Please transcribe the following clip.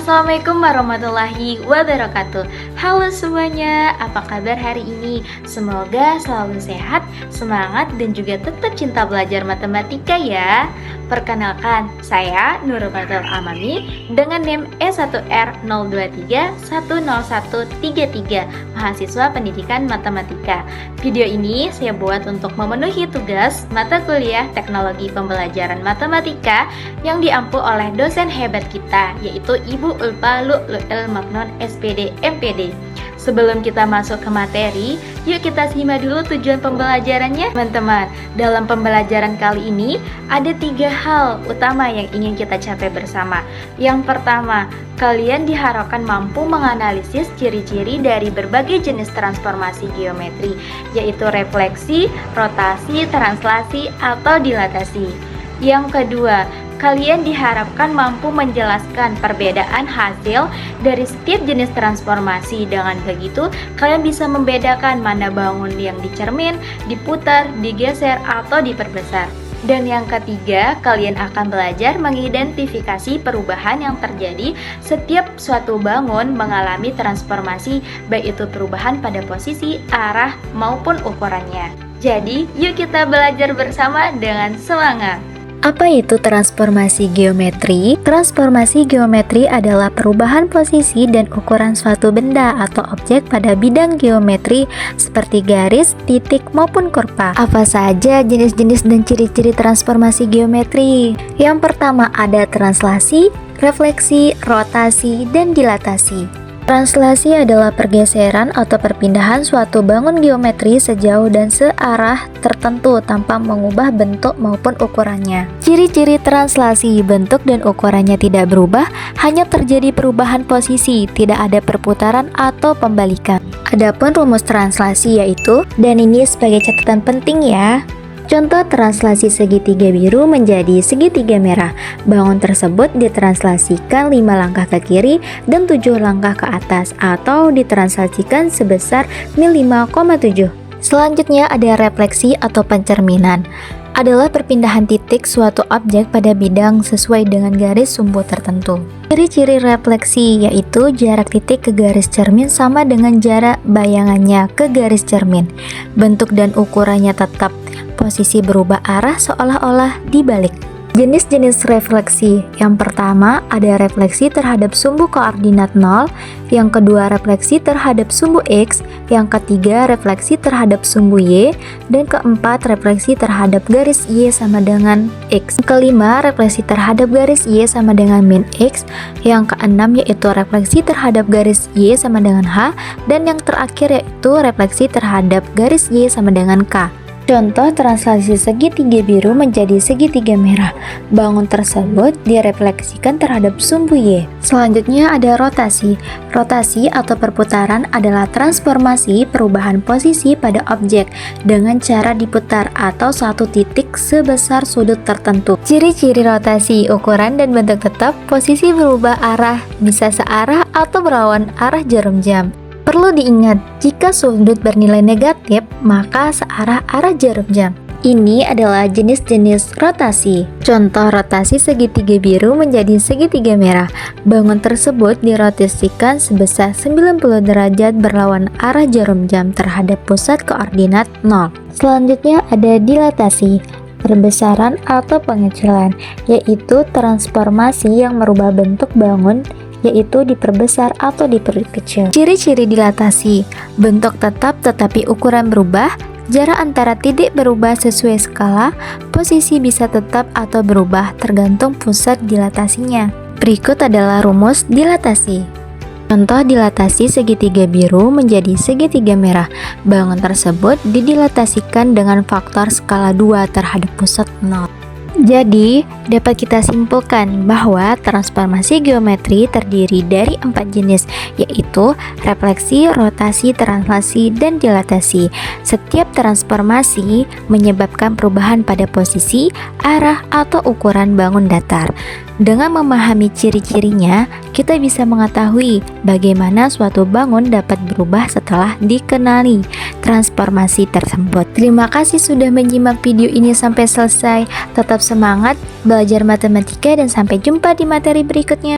Assalamualaikum warahmatullahi wabarakatuh. Halo semuanya, apa kabar hari ini? Semoga selalu sehat, semangat, dan juga tetap cinta belajar matematika ya. Perkenalkan, saya Nurul Fatul Amami dengan NIM E1R02310133, mahasiswa pendidikan matematika. Video ini saya buat untuk memenuhi tugas mata kuliah teknologi pembelajaran matematika yang diampu oleh dosen hebat kita, yaitu Ibu Ulfa Lu'lu'il Maknun SPD MPD. Sebelum kita masuk ke materi, yuk kita simak dulu tujuan pembelajarannya. Teman-teman, dalam pembelajaran kali ini ada 3 hal utama yang ingin kita capai bersama. Yang pertama, kalian diharapkan mampu menganalisis ciri-ciri dari berbagai jenis transformasi geometri, yaitu refleksi, rotasi, translasi, atau dilatasi. Yang kedua, kalian diharapkan mampu menjelaskan perbedaan hasil dari setiap jenis transformasi. Dengan begitu, kalian bisa membedakan mana bangun yang dicermin, diputar, digeser, atau diperbesar. Dan yang ketiga, kalian akan belajar mengidentifikasi perubahan yang terjadi setiap suatu bangun mengalami transformasi, baik itu perubahan pada posisi, arah, maupun ukurannya. Jadi, yuk kita belajar bersama dengan semangat. Apa itu transformasi geometri? Transformasi geometri adalah perubahan posisi dan ukuran suatu benda atau objek pada bidang geometri seperti garis, titik, maupun kurva. Apa saja jenis-jenis dan ciri-ciri transformasi geometri? Yang pertama ada translasi, refleksi, rotasi, dan dilatasi. Translasi adalah pergeseran atau perpindahan suatu bangun geometri sejauh dan searah tertentu tanpa mengubah bentuk maupun ukurannya. Ciri-ciri translasi: bentuk dan ukurannya tidak berubah, hanya terjadi perubahan posisi, tidak ada perputaran atau pembalikan. Adapun rumus translasi yaitu, dan ini sebagai catatan penting ya. Contoh translasi segitiga biru menjadi segitiga merah. Bangun tersebut ditranslasikan 5 langkah ke kiri dan 7 langkah ke atas, atau ditranslasikan sebesar mil 5,7. Selanjutnya ada refleksi atau pencerminan. Adalah perpindahan titik suatu objek pada bidang sesuai dengan garis sumbu tertentu. Ciri-ciri refleksi yaitu jarak titik ke garis cermin sama dengan jarak bayangannya ke garis cermin. Bentuk dan ukurannya tetap, posisi berubah arah seolah-olah dibalik. Jenis-jenis refleksi: yang pertama ada refleksi terhadap sumbu koordinat 0, yang kedua refleksi terhadap sumbu X, yang ketiga refleksi terhadap sumbu Y, dan keempat refleksi terhadap garis Y sama dengan X. Yang kelima refleksi terhadap garis Y sama dengan min X, yang keenam yaitu refleksi terhadap garis Y sama dengan H, dan yang terakhir yaitu refleksi terhadap garis Y sama dengan K. Contoh translasi segitiga biru menjadi segitiga merah. Bangun tersebut direfleksikan terhadap sumbu Y. Selanjutnya ada rotasi. Rotasi atau perputaran adalah transformasi perubahan posisi pada objek dengan cara diputar atau satu titik sebesar sudut tertentu. Ciri-ciri rotasi: ukuran dan bentuk tetap, posisi berubah arah, bisa searah atau berlawan arah jarum jam. Perlu diingat, jika sudut bernilai negatif, maka searah arah jarum jam. Ini adalah jenis-jenis rotasi. Contoh rotasi segitiga biru menjadi segitiga merah. Bangun tersebut dirotasikan sebesar 90 derajat berlawan arah jarum jam terhadap pusat koordinat 0. Selanjutnya ada dilatasi, perbesaran atau pengecilan, yaitu transformasi yang merubah bentuk bangun, yaitu diperbesar atau diperkecil. Ciri-ciri dilatasi: bentuk tetap tetapi ukuran berubah, jarak antara titik berubah sesuai skala, posisi bisa tetap atau berubah tergantung pusat dilatasinya. Berikut adalah rumus dilatasi. Contoh dilatasi segitiga biru menjadi segitiga merah. Bangun tersebut didilatasikan dengan faktor skala 2 terhadap pusat 0. Jadi, dapat kita simpulkan bahwa transformasi geometri terdiri dari 4 jenis, yaitu refleksi, rotasi, translasi, dan dilatasi. Setiap transformasi menyebabkan perubahan pada posisi, arah, atau ukuran bangun datar. Dengan memahami ciri-cirinya, kita bisa mengetahui bagaimana suatu bangun dapat berubah setelah dikenali transformasi tersebut. Terima kasih sudah menyimak video ini sampai selesai. Tetap semangat belajar matematika dan sampai jumpa di materi berikutnya.